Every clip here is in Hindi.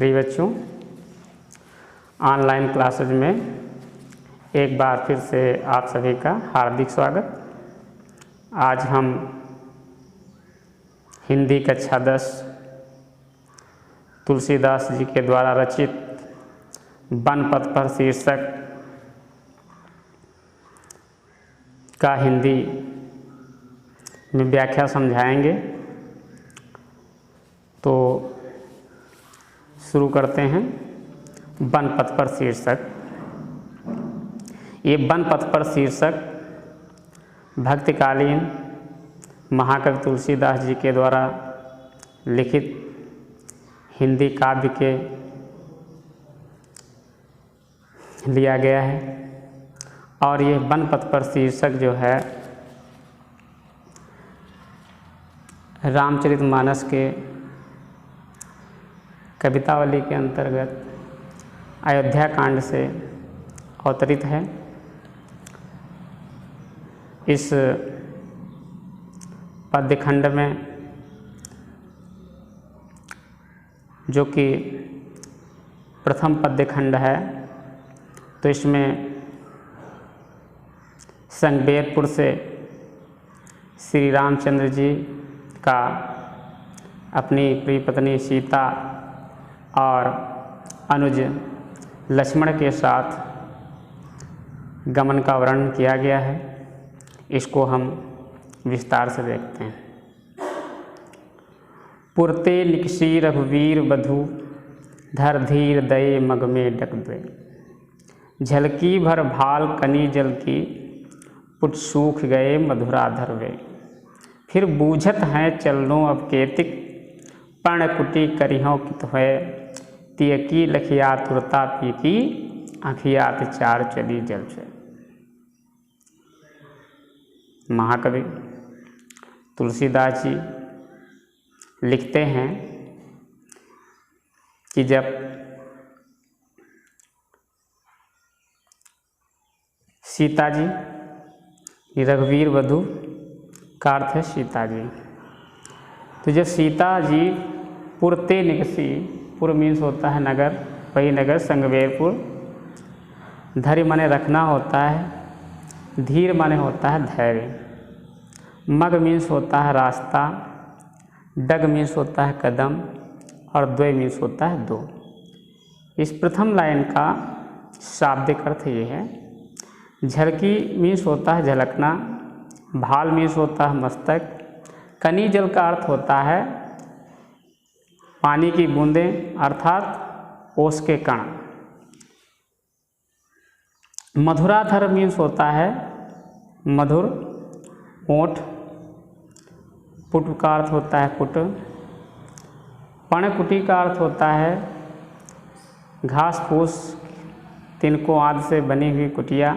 प्रिय बच्चों, ऑनलाइन क्लासेज में एक बार फिर से आप सभी का हार्दिक स्वागत। आज हम हिंदी कक्षा 10 तुलसीदास जी के द्वारा रचित वन पथ पर शीर्षक का हिंदी में व्याख्या समझाएंगे। तो शुरू करते हैं। वन पथ पर शीर्षक। ये वन पथ पर शीर्षक भक्तिकालीन महाकवि तुलसीदास जी के द्वारा लिखित हिंदी काव्य के लिया गया है। और ये वन पथ पर शीर्षक जो है रामचरितमानस के कवितावली के अंतर्गत अयोध्या कांड से अवतरित है। इस पद्यखंड में जो कि प्रथम पद्यखंड है, तो इसमें संगबेरपुर से श्री रामचंद्र जी का अपनी प्रिय पत्नी सीता और अनुज लक्ष्मण के साथ गमन का वर्णन किया गया है। इसको हम विस्तार से देखते हैं। पुरते निकसी रघुवीर बधु धर धीर दये मग में डक द्वे झलकी भर भाल कनी जल की पुट सूख गए मधुराधर वे फिर बूझत हैं चलनो अब केतिक पर्णकुटी करिहों कित हुए तियकी लखिया तुरता पी की आँखियात चार चली जल से। महाकवि तुलसीदास जी लिखते हैं कि जब सीता जी, रघुवीर वधु का अर्थ है सीता जी, तो जब सीता जी पुरते निकसी, पुर मीन्स होता है नगर, वही नगर संगबेरपुर, धैर्य माने रखना होता है, धीर माने होता है धैर्य, मग मीन्स होता है रास्ता, डग मीन्स होता है कदम और द्वय मीन्स होता है दो। इस प्रथम लाइन का शाब्दिक अर्थ ये है। झलकी मीन्स होता है झलकना, भाल मीन्स होता है मस्तक, कनी जल का अर्थ होता है पानी की बूंदें अर्थात ओस के कण, मधुराधर मीन्स होता है मधुर ओठ, पुट का अर्थ होता है पुट, पर्णकुटी का अर्थ होता है घास फूस तिनको आदि से बनी हुई कुटिया,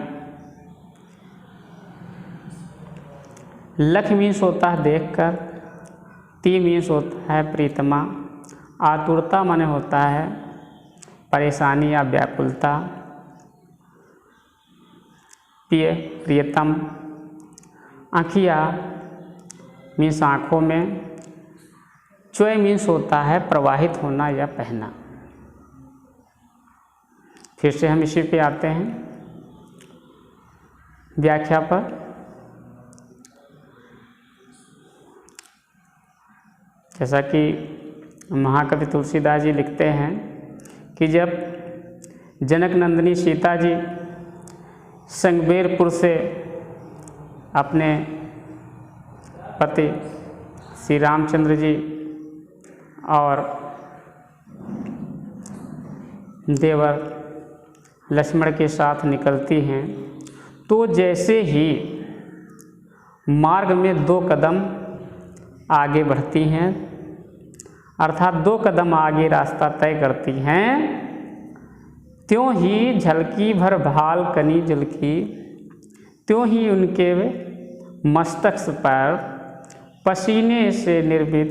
लख मीन्स होता है देखकर, ती मीन्स होता है प्रीतमा, आतुरता माने होता है परेशानी या व्याकुलता, प्रियतम, आँखिया मीन्स आँखों में, चोय मीन्स होता है प्रवाहित होना या बहना। फिर से हम इसी पे आते हैं व्याख्या पर। जैसा कि महाकवि तुलसीदास जी लिखते हैं कि जब जनक नंदिनी सीता जी संगबेरपुर से अपने पति श्री रामचंद्र जी और देवर लक्ष्मण के साथ निकलती हैं, तो जैसे ही मार्ग में 2 कदम आगे बढ़ती हैं, अर्थात 2 कदम आगे रास्ता तय करती हैं, त्यों ही झलकी भर भाल कनी जल की, त्यों ही उनके मस्तक पर पसीने से निर्मित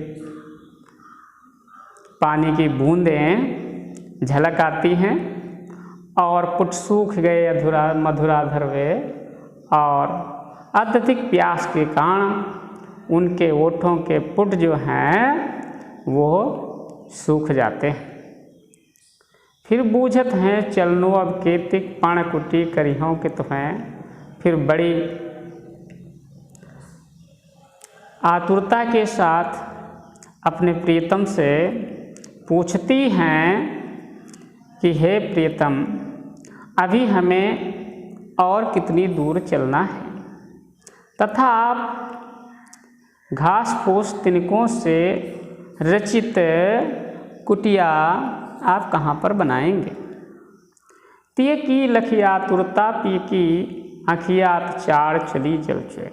पानी की बूंदें झलक आती हैं और पुट सूख गए अधूरा मधुराधर वे, और अत्यधिक प्यास के कारण उनके ओठों के पुट जो हैं वो सूख जाते हैं। फिर बूझत हैं चलनो अब केतिक पण कुटी करिहों के तुम्हें। फिर बड़ी आतुरता के साथ अपने प्रियतम से पूछती हैं कि हे प्रियतम, अभी हमें और कितनी दूर चलना है तथा आप घास फूस तिनकों से रचित कुटिया आप कहाँ पर बनाएंगे। तिय की लखिया तुरता पी की आखियात चार चली जलचे।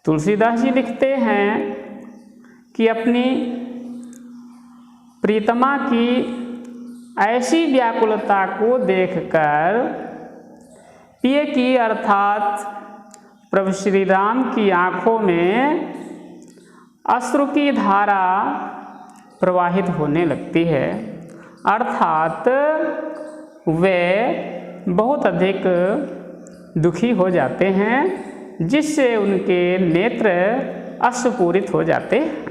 तुलसीदास जी लिखते हैं कि अपनी प्रीतमा की ऐसी व्याकुलता को देखकर पिय की अर्थात प्रभु श्री राम की आँखों में अश्रु की धारा प्रवाहित होने लगती है, अर्थात वे बहुत अधिक दुखी हो जाते हैं, जिससे उनके नेत्र अश्रुपूरित हो जाते हैं।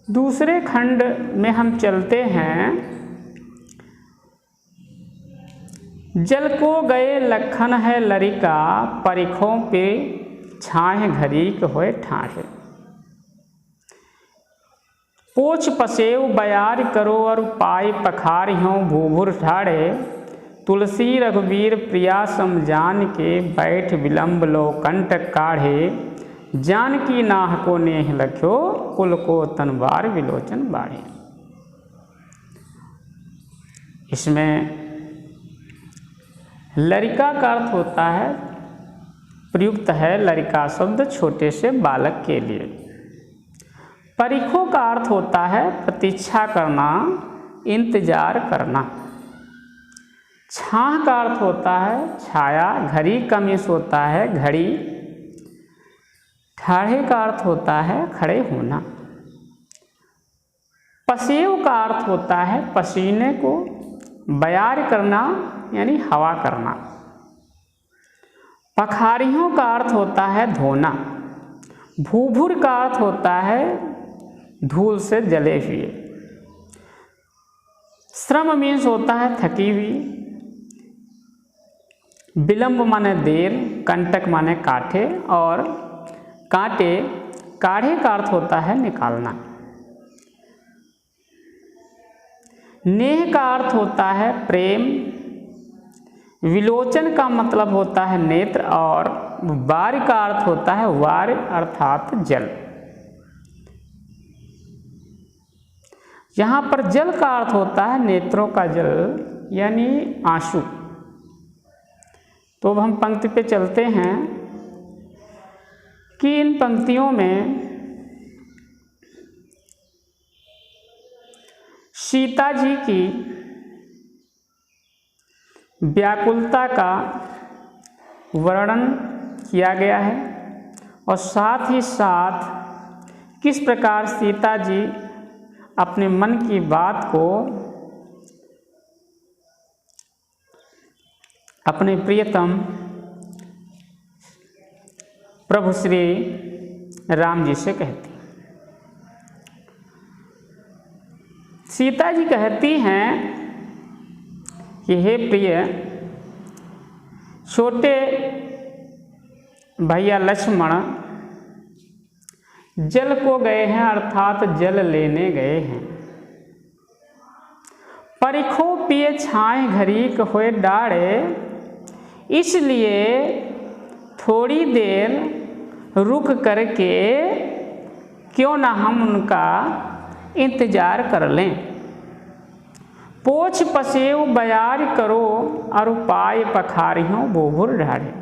दूसरे खंड में हम चलते हैं। जल को गए लखन है लरिका, परिखों पे छाह घरीक होए ठाहे। पोछ पसेव बयार करो और पाई पखारियों भूभुर ठाड़े। तुलसी रघुवीर प्रिया सम जान के, बैठ विलम्ब लो कंटक काढ़े। जानकी नाह को नेह लख्यो, कुल को तनवार विलोचन बाढ़े। इसमें लरिका का अर्थ होता है, प्रयुक्त है लरिका शब्द छोटे से बालक के लिए। परिखों का अर्थ होता है प्रतीक्षा करना, इंतजार करना। छाह का अर्थ होता है छाया, घड़ी का मीन्स होता है घड़ी। ठाढ़े का अर्थ होता है खड़े होना। पसेव का अर्थ होता है पसीने को बयार करना यानी हवा करना। पखारियों का अर्थ होता है धोना। भूभुर का अर्थ होता है धूल से जले हुए। श्रम मीन्स होता है थकी हुई। विलंब माने देर, कंटक माने कांटे, और कांटे काढ़े का अर्थ होता है निकालना। नेह का अर्थ होता है प्रेम। विलोचन का मतलब होता है नेत्र, और वार का अर्थ होता है वार अर्थात जल। यहाँ पर जल का अर्थ होता है नेत्रों का जल यानी आंसू। तो अब हम पंक्ति पे चलते हैं कि इन पंक्तियों में सीता जी की व्याकुलता का वर्णन किया गया है, और साथ ही साथ किस प्रकार सीता जी अपने मन की बात को अपने प्रियतम प्रभु श्री राम जी से कहती। सीता जी कहती हैं कि हे प्रिय, छोटे भैया लक्ष्मण जल को गए हैं, अर्थात जल लेने गए हैं। परिखो पिए छाए घरीक होए डाढ़े, इसलिए थोड़ी देर रुक करके क्यों ना हम उनका इंतजार कर लें। पोछ पसेव बयार करो और पाए पखारियों बोभुर ढाढ़े।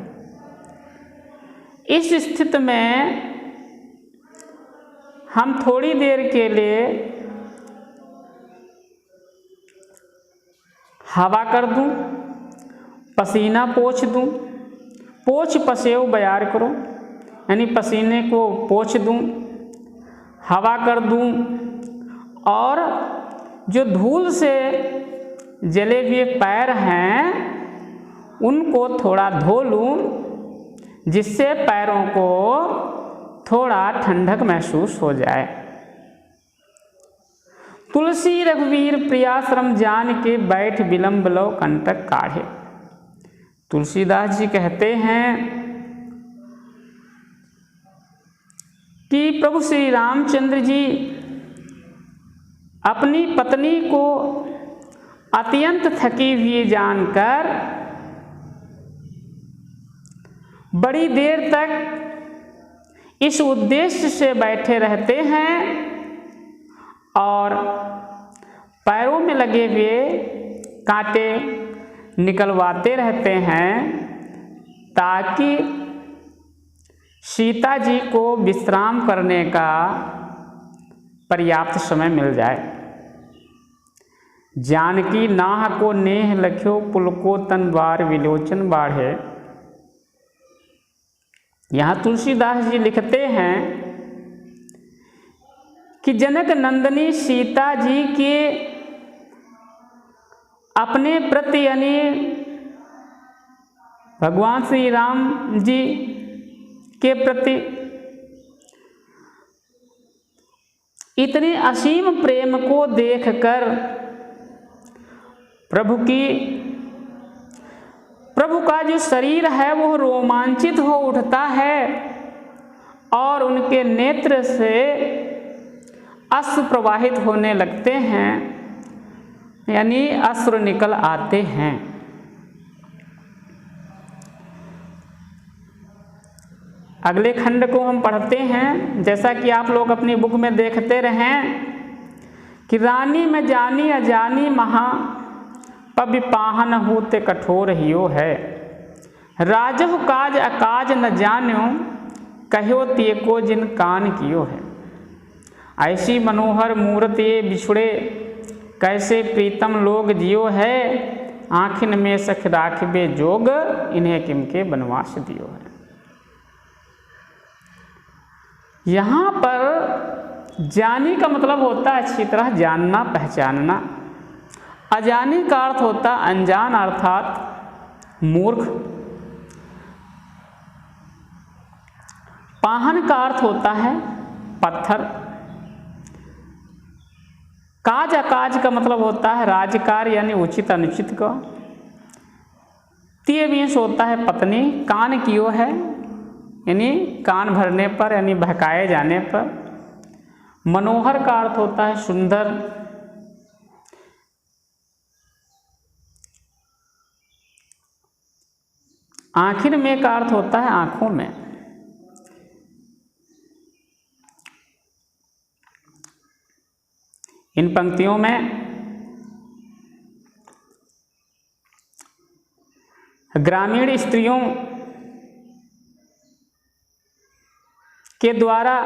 इस स्थिति में हम थोड़ी देर के लिए हवा कर दूं, पसीना पोंछ दूं। पोछ पसेव बयार करो यानी पसीने को पोंछ दूं, हवा कर दूं, और जो धूल से जले हुए पैर हैं उनको थोड़ा धो लूं, जिससे पैरों को थोड़ा ठंडक महसूस हो जाए। तुलसी रघुवीर प्रियाश्रम जान के बैठ विलंब लो कंटक काढ़े। तुलसीदास जी कहते हैं कि प्रभु श्री रामचंद्र जी अपनी पत्नी को अत्यंत थकी हुई जानकर बड़ी देर तक इस उद्देश्य से बैठे रहते हैं और पैरों में लगे हुए कांटे निकलवाते रहते हैं ताकि सीता जी को विश्राम करने का पर्याप्त समय मिल जाए। जानकी नाह को नेह लख्यो पुलको तनवार विलोचन बाढ़े। यहाँ तुलसीदास जी लिखते हैं कि जनक नंदिनी सीता जी के अपने प्रति यानी भगवान श्री राम जी के प्रति इतने असीम प्रेम को देखकर प्रभु का जो शरीर है वो रोमांचित हो उठता है और उनके नेत्र से अश्रु प्रवाहित होने लगते हैं, यानी अश्रु निकल आते हैं। अगले खंड को हम पढ़ते हैं, जैसा कि आप लोग अपनी बुक में देखते रहें कि रानी में जानी अजानी महा पबि पाहन होते कठोर हियो है। राजहु काज अकाज न जान्यो कहो ते को जिन कान कियो है। ऐसी मनोहर मूर्त ये बिछुड़े कैसे प्रीतम लोग जियो है। आँखिन में सख राखबे जोग इन्हें किमके बनवास दियो है। यहाँ पर जानी का मतलब होता है अच्छी तरह जानना पहचानना। अजानी का अर्थ होता है अनजान अर्थात मूर्ख। पाहन का अर्थ होता है पत्थर। काज अकाज का मतलब होता है राजकार्य यानी उचित अनुचित का। तीय मीन्स होता है पत्नी। कान कियो है यानी कान भरने पर यानी बहकाए जाने पर। मनोहर का अर्थ होता है सुंदर। आखिर में का अर्थ होता है आंखों में। इन पंक्तियों में ग्रामीण स्त्रियों के द्वारा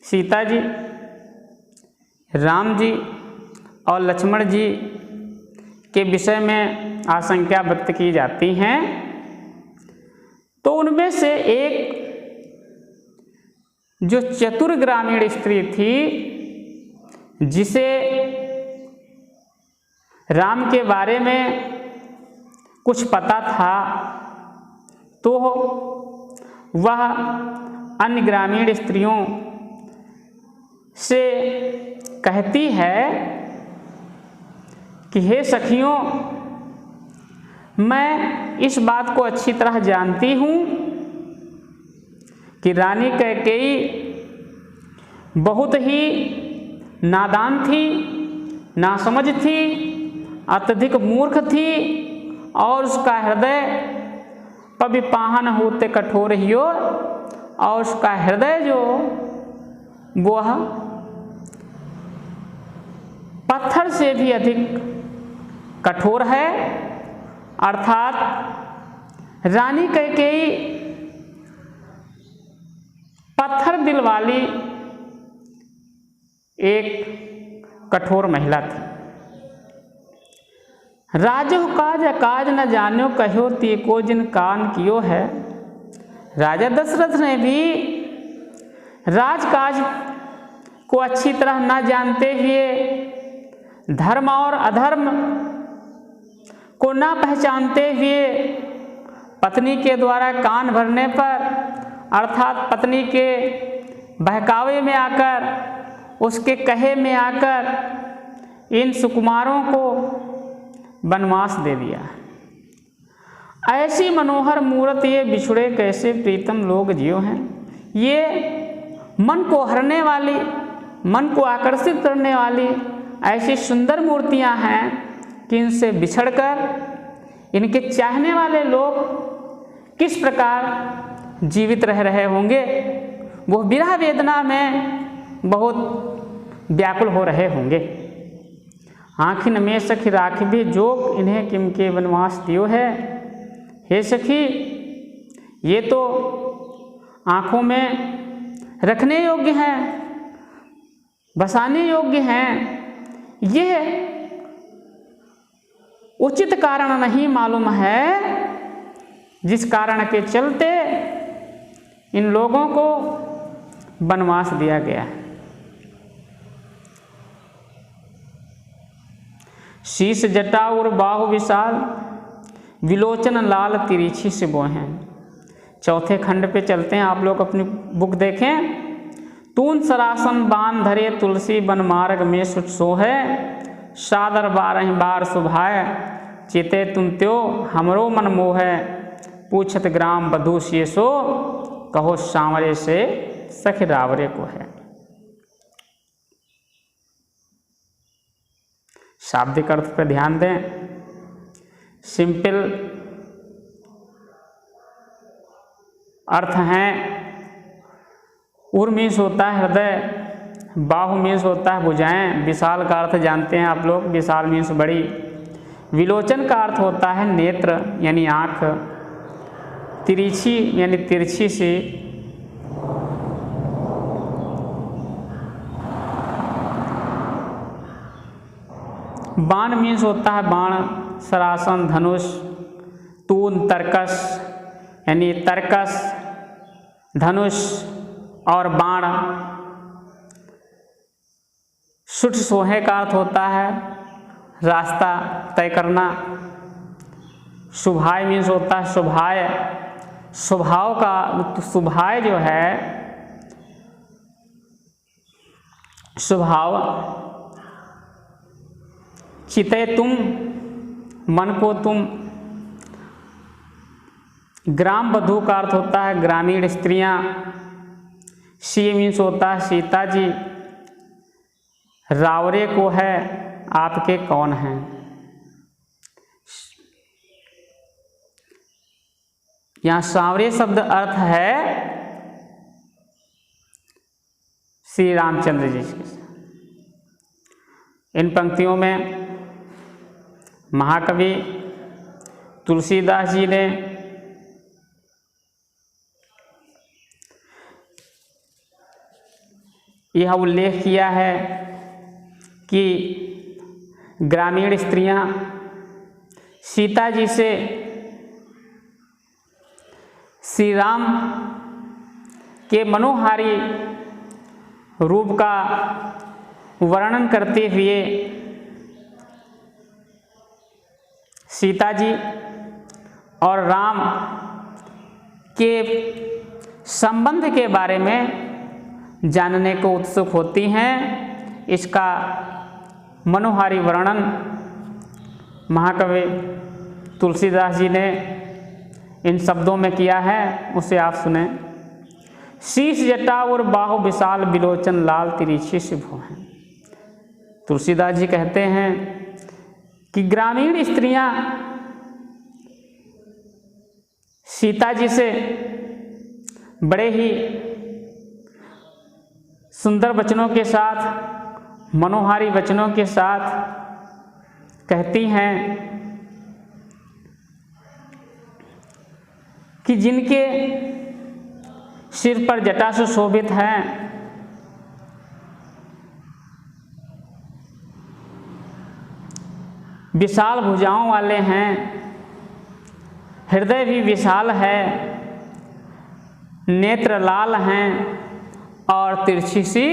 सीता जी, राम जी और लक्ष्मण जी के विषय में आशंका व्यक्त की जाती हैं। तो उनमें से एक जो चतुर ग्रामीण स्त्री थी जिसे राम के बारे में कुछ पता था, तो वह अन्य ग्रामीण स्त्रियों से कहती है कि हे सखियों, मैं इस बात को अच्छी तरह जानती हूँ कि रानी कैकेयी बहुत ही नादान थी, नासमझ थी, अत्यधिक मूर्ख थी और उसका हृदय पबि पाहन होते कठोर हियो, और उसका हृदय जो वह पत्थर से भी अधिक कठोर है। अर्थात रानी कैकेयी पत्थर दिल वाली एक कठोर महिला थी। राजहु काज अकाज न जान्यो कहो ते को जिन कान कियो है। राजा दशरथ ने भी राजकाज को अच्छी तरह न जानते हुए, धर्म और अधर्म को न पहचानते हुए, पत्नी के द्वारा कान भरने पर अर्थात पत्नी के बहकावे में आकर उसके कहे में आकर इन सुकुमारों को वनवास दे दिया। ऐसी मनोहर मूरत ये बिछुड़े कैसे प्रीतम लोग जियो हैं। ये मन को हरने वाली, मन को आकर्षित करने वाली ऐसी सुंदर मूर्तियां हैं कि इनसे बिछड़कर इनके चाहने वाले लोग किस प्रकार जीवित रह रहे होंगे। वो विरह वेदना में बहुत व्याकुल हो रहे होंगे। आँखिन में सखी राखबी जोग इन्हें किम के वनवास दियो है। हे सखी, ये तो आँखों में रखने योग्य हैं, बसाने योग्य हैं। यह उचित कारण नहीं मालूम है जिस कारण के चलते इन लोगों को वनवास दिया गया है। शीश जटा और बाहु विशाल विलोचन लाल तिरछी से बोहें। चौथे खंड पे चलते हैं, आप लोग अपनी बुक देखें। तून सरासन बान धरे तुलसी बन मार्ग में सुट सोहे। सादर 12 बार सुभाए चिते तुम त्यो हमरो मन मोहे। पूछत ग्राम बधू से सो कहो सांवरे से सख रावरे को है। शाब्दिक अर्थ पर ध्यान दें। सिंपल अर्थ हैं। उर मीन्स होता है हृदय, बाहु मीन्स होता है भुजाएं, विशाल का अर्थ जानते हैं आप लोग, विशाल मीन्स बड़ी। विलोचन का अर्थ होता है नेत्र यानी आँख, तिरछी यानी तिरछी सी। बाण मीन्स होता है बाण, सरासन धनुष। तून तर्कस यानी तर्कस, धनुष और बाण। सुठ सोहे का अर्थ होता है रास्ता तय करना। शुभाय मीन्स होता है शुभाय, स्वभाव का। शुभाय जो है स्वभाव। चिते तुम, मन को तुम। ग्राम बधू का अर्थ होता है ग्रामीण स्त्रियां। सी मीन्स होता है सीता जी। रावरे को है आपके कौन हैं। यहाँ सांवरे शब्द अर्थ है श्री रामचंद्र जी के। इन पंक्तियों में महाकवि तुलसीदास जी ने यह उल्लेख किया है कि ग्रामीण स्त्रियां सीता जी से श्री राम के मनोहारी रूप का वर्णन करते हुए सीता जी और राम के संबंध के बारे में जानने को उत्सुक होती हैं। इसका मनोहारी वर्णन महाकवि तुलसीदास जी ने इन शब्दों में किया है, उसे आप सुने। शीश जटा और बाहु विशाल विलोचन लाल तिरछी से भोहें। तुलसीदास जी कहते हैं कि ग्रामीण स्त्रियां सीता जी से बड़े ही सुंदर वचनों के साथ, मनोहारी वचनों के साथ कहती हैं कि जिनके सिर पर जटा सुशोभित हैं, विशाल भुजाओं वाले हैं, हृदय भी विशाल है, नेत्र लाल हैं और तिरछी सी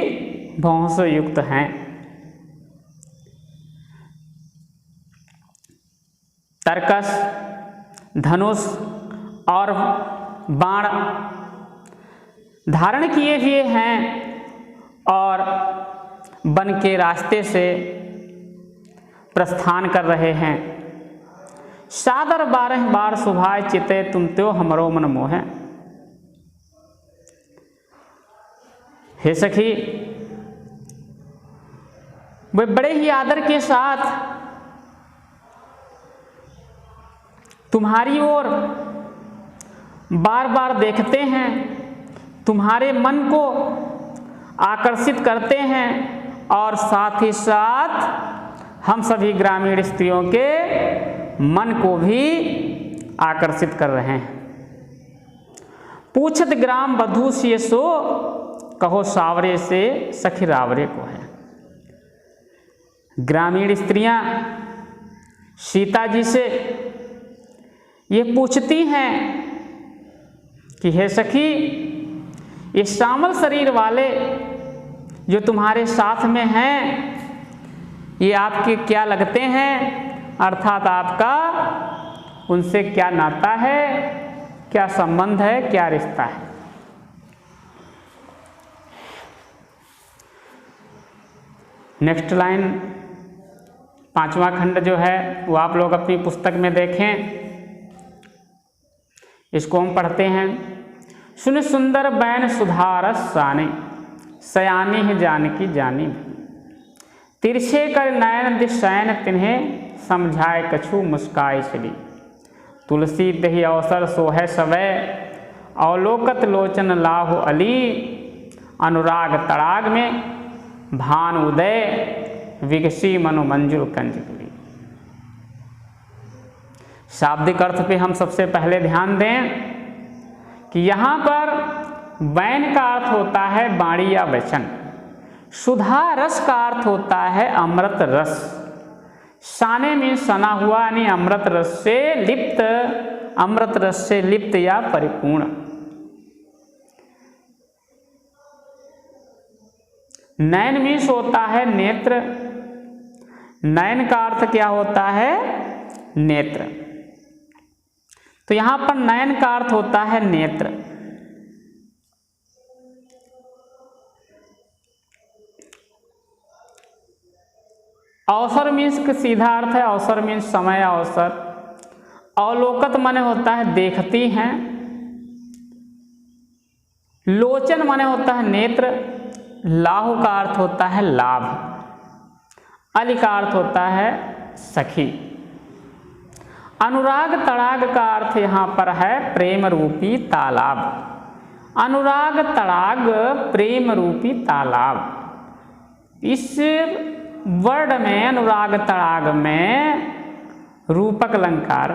भौं से युक्त हैं। तर्कस, धनुष और बाण धारण किए हुए हैं और वन के रास्ते से प्रस्थान कर रहे हैं। सादर 12 बार सुभाय चिते तुम त्यो हमरो मन मोहे। हे सखी, वे बड़े ही आदर के साथ तुम्हारी ओर बार बार देखते हैं, तुम्हारे मन को आकर्षित करते हैं और साथ ही साथ हम सभी ग्रामीण स्त्रियों के मन को भी आकर्षित कर रहे हैं। पूछत ग्राम बधू सिय सो कहो सावरे से सखी रावरे को है। ग्रामीण स्त्रियां सीता जी से ये पूछती हैं कि हे सखी, ये श्यामल शरीर वाले जो तुम्हारे साथ में हैं, ये आपके क्या लगते हैं, अर्थात आपका उनसे क्या नाता है, क्या संबंध है, क्या रिश्ता है। नेक्स्ट लाइन 5वां खंड जो है वो आप लोग अपनी पुस्तक में देखें, इसको हम पढ़ते हैं। सुन सुंदर बैन सुधारस साने सयानी है जानकी जानी। तिरछे कर नयन दिशैन तिन्हें समझाए कछु मुस्काई चली। तुलसी दही अवसर सोहे सवै अवलोकत लोचन लाहु अली। अनुराग तड़ाग में भान उदय विकसी मनु मंजुल कंजकली। शाब्दिक अर्थ पे हम सबसे पहले ध्यान दें कि यहाँ पर वैन का अर्थ होता है वाणी या वचन, सुधा रस का अर्थ होता है अमृत रस। साने में सना हुआ यानी अमृत रस से लिप्त, अमृत रस से लिप्त या परिपूर्ण। नयन मीन्स होता है नेत्र। नयन का अर्थ क्या होता है? नेत्र। तो यहां पर नयन का अर्थ होता है नेत्र। अवसर मीन्स का सीधा अर्थ है, अवसर मीन्स समय, अवसर। अवलोकत माने होता है देखती हैं। लोचन माने होता है नेत्र। लाहु का अर्थ होता है लाभ। अली का अर्थ होता है सखी। अनुराग तड़ाग का अर्थ यहाँ पर है प्रेम रूपी तालाब। अनुराग तड़ाग प्रेम रूपी तालाब। इस वर्ड में, अनुराग तड़ाग में रूपक अलंकार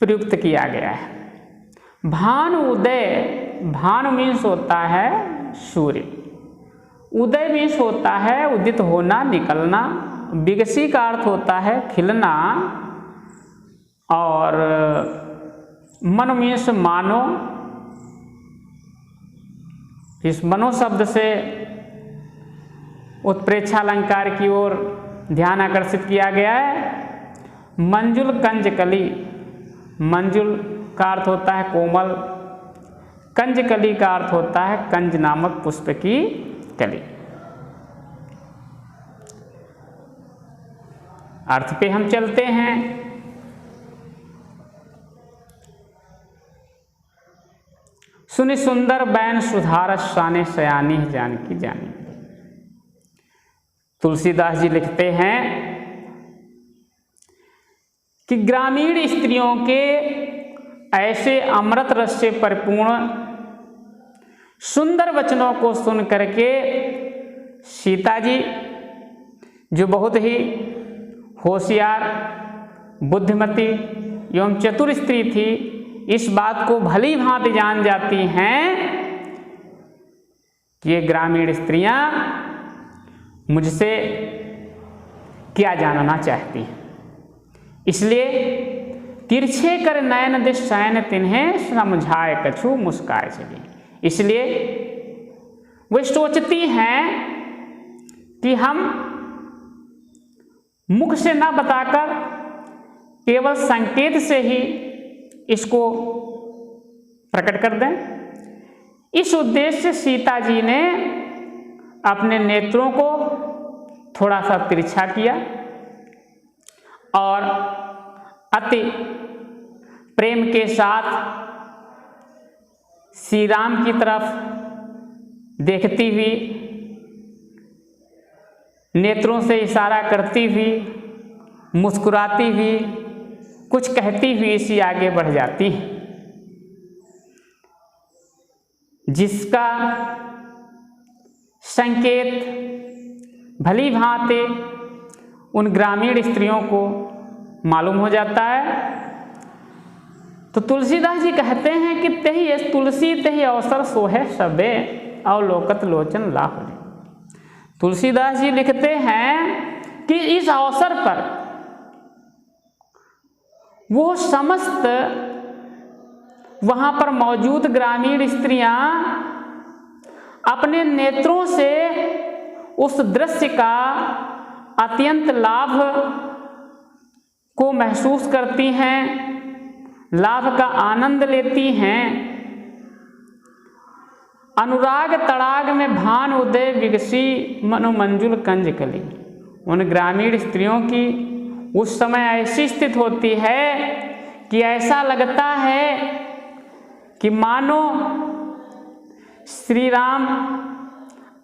प्रयुक्त किया गया है। भानु उदय, भानु मीन्स होता है सूर्य। उदय मीन्स होता है उदित होना, निकलना। विकसी का अर्थ होता है खिलना। और मन मीन्स मानो। इस मनो शब्द से उत्प्रेक्षा अलंकार की ओर ध्यान आकर्षित किया गया है। मंजुल कंजकली, मंजुल का अर्थ होता है कोमल। कंजकली का अर्थ होता है कंज नामक पुष्प की कली। अर्थ पे हम चलते हैं। सुनि सुंदर बैन सुधारस शाने सयानी जानकी जानी। तुलसीदास जी लिखते हैं कि ग्रामीण स्त्रियों के ऐसे अमृत रस से परिपूर्ण सुंदर वचनों को सुन करके सीता जी, जो बहुत ही होशियार, बुद्धिमती एवं चतुर स्त्री थी, इस बात को भली भांति जान जाती हैं कि ये ग्रामीण स्त्रियां मुझसे क्या जानना चाहती हैं। इसलिए तिरछे कर नयन दिश शयन तिन्हें समझाए कछु मुस्काए चली। इसलिए वे सोचती हैं कि हम मुख से ना बताकर केवल संकेत से ही इसको प्रकट कर दें। इस उद्देश्य से सीता जी ने अपने नेत्रों को थोड़ा सा तिरछा किया और अति प्रेम के साथ श्री राम की तरफ देखती हुई, नेत्रों से इशारा करती हुई, मुस्कुराती हुई, कुछ कहती हुई सी आगे बढ़ जाती है, जिसका संकेत भली भांति उन ग्रामीण स्त्रियों को मालूम हो जाता है। तो तुलसीदास जी कहते हैं कि तही तुलसी तही अवसर सोहे सबे अवलोकत लोचन लाहुली। तुलसीदास जी लिखते हैं कि इस अवसर पर वो समस्त वहाँ पर मौजूद ग्रामीण स्त्रियाँ अपने नेत्रों से उस दृश्य का अत्यंत लाभ को महसूस करती हैं, लाभ का आनंद लेती हैं। अनुराग तड़ाग में भान उदय विगसी मनोमंजुल कंज कली। उन ग्रामीण स्त्रियों की उस समय ऐसी स्थिति होती है कि ऐसा लगता है कि मानो श्री राम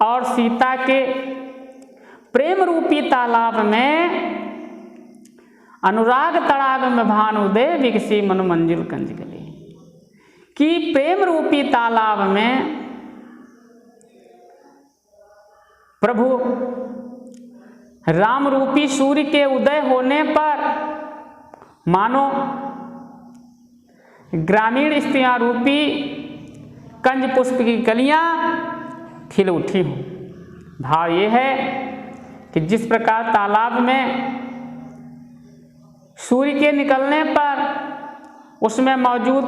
और सीता के प्रेम रूपी तालाब में अनुराग तड़ाग में भान उदय विगसी मनोमंजुल कंज कली, कि प्रेम रूपी तालाब में प्रभु राम रूपी सूर्य के उदय होने पर मानो ग्रामीण स्त्रियां रूपी कंज पुष्प की कलियां खिल उठी हूँ। भाव ये है कि जिस प्रकार तालाब में सूर्य के निकलने पर उसमें मौजूद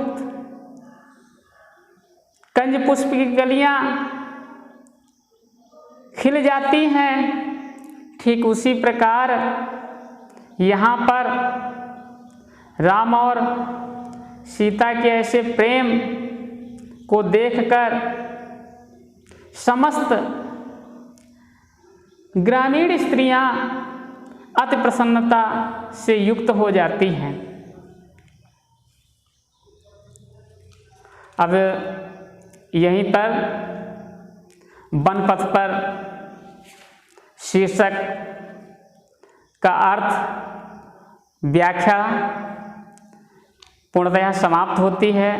कंज पुष्प की कलियां खिल जाती हैं, ठीक उसी प्रकार यहाँ पर राम और सीता के ऐसे प्रेम को देखकर समस्त ग्रामीण स्त्रियां अति प्रसन्नता से युक्त हो जाती हैं। अब यहीं पर बनपथ पर शीर्षक का अर्थ व्याख्या पूर्णतः समाप्त होती है।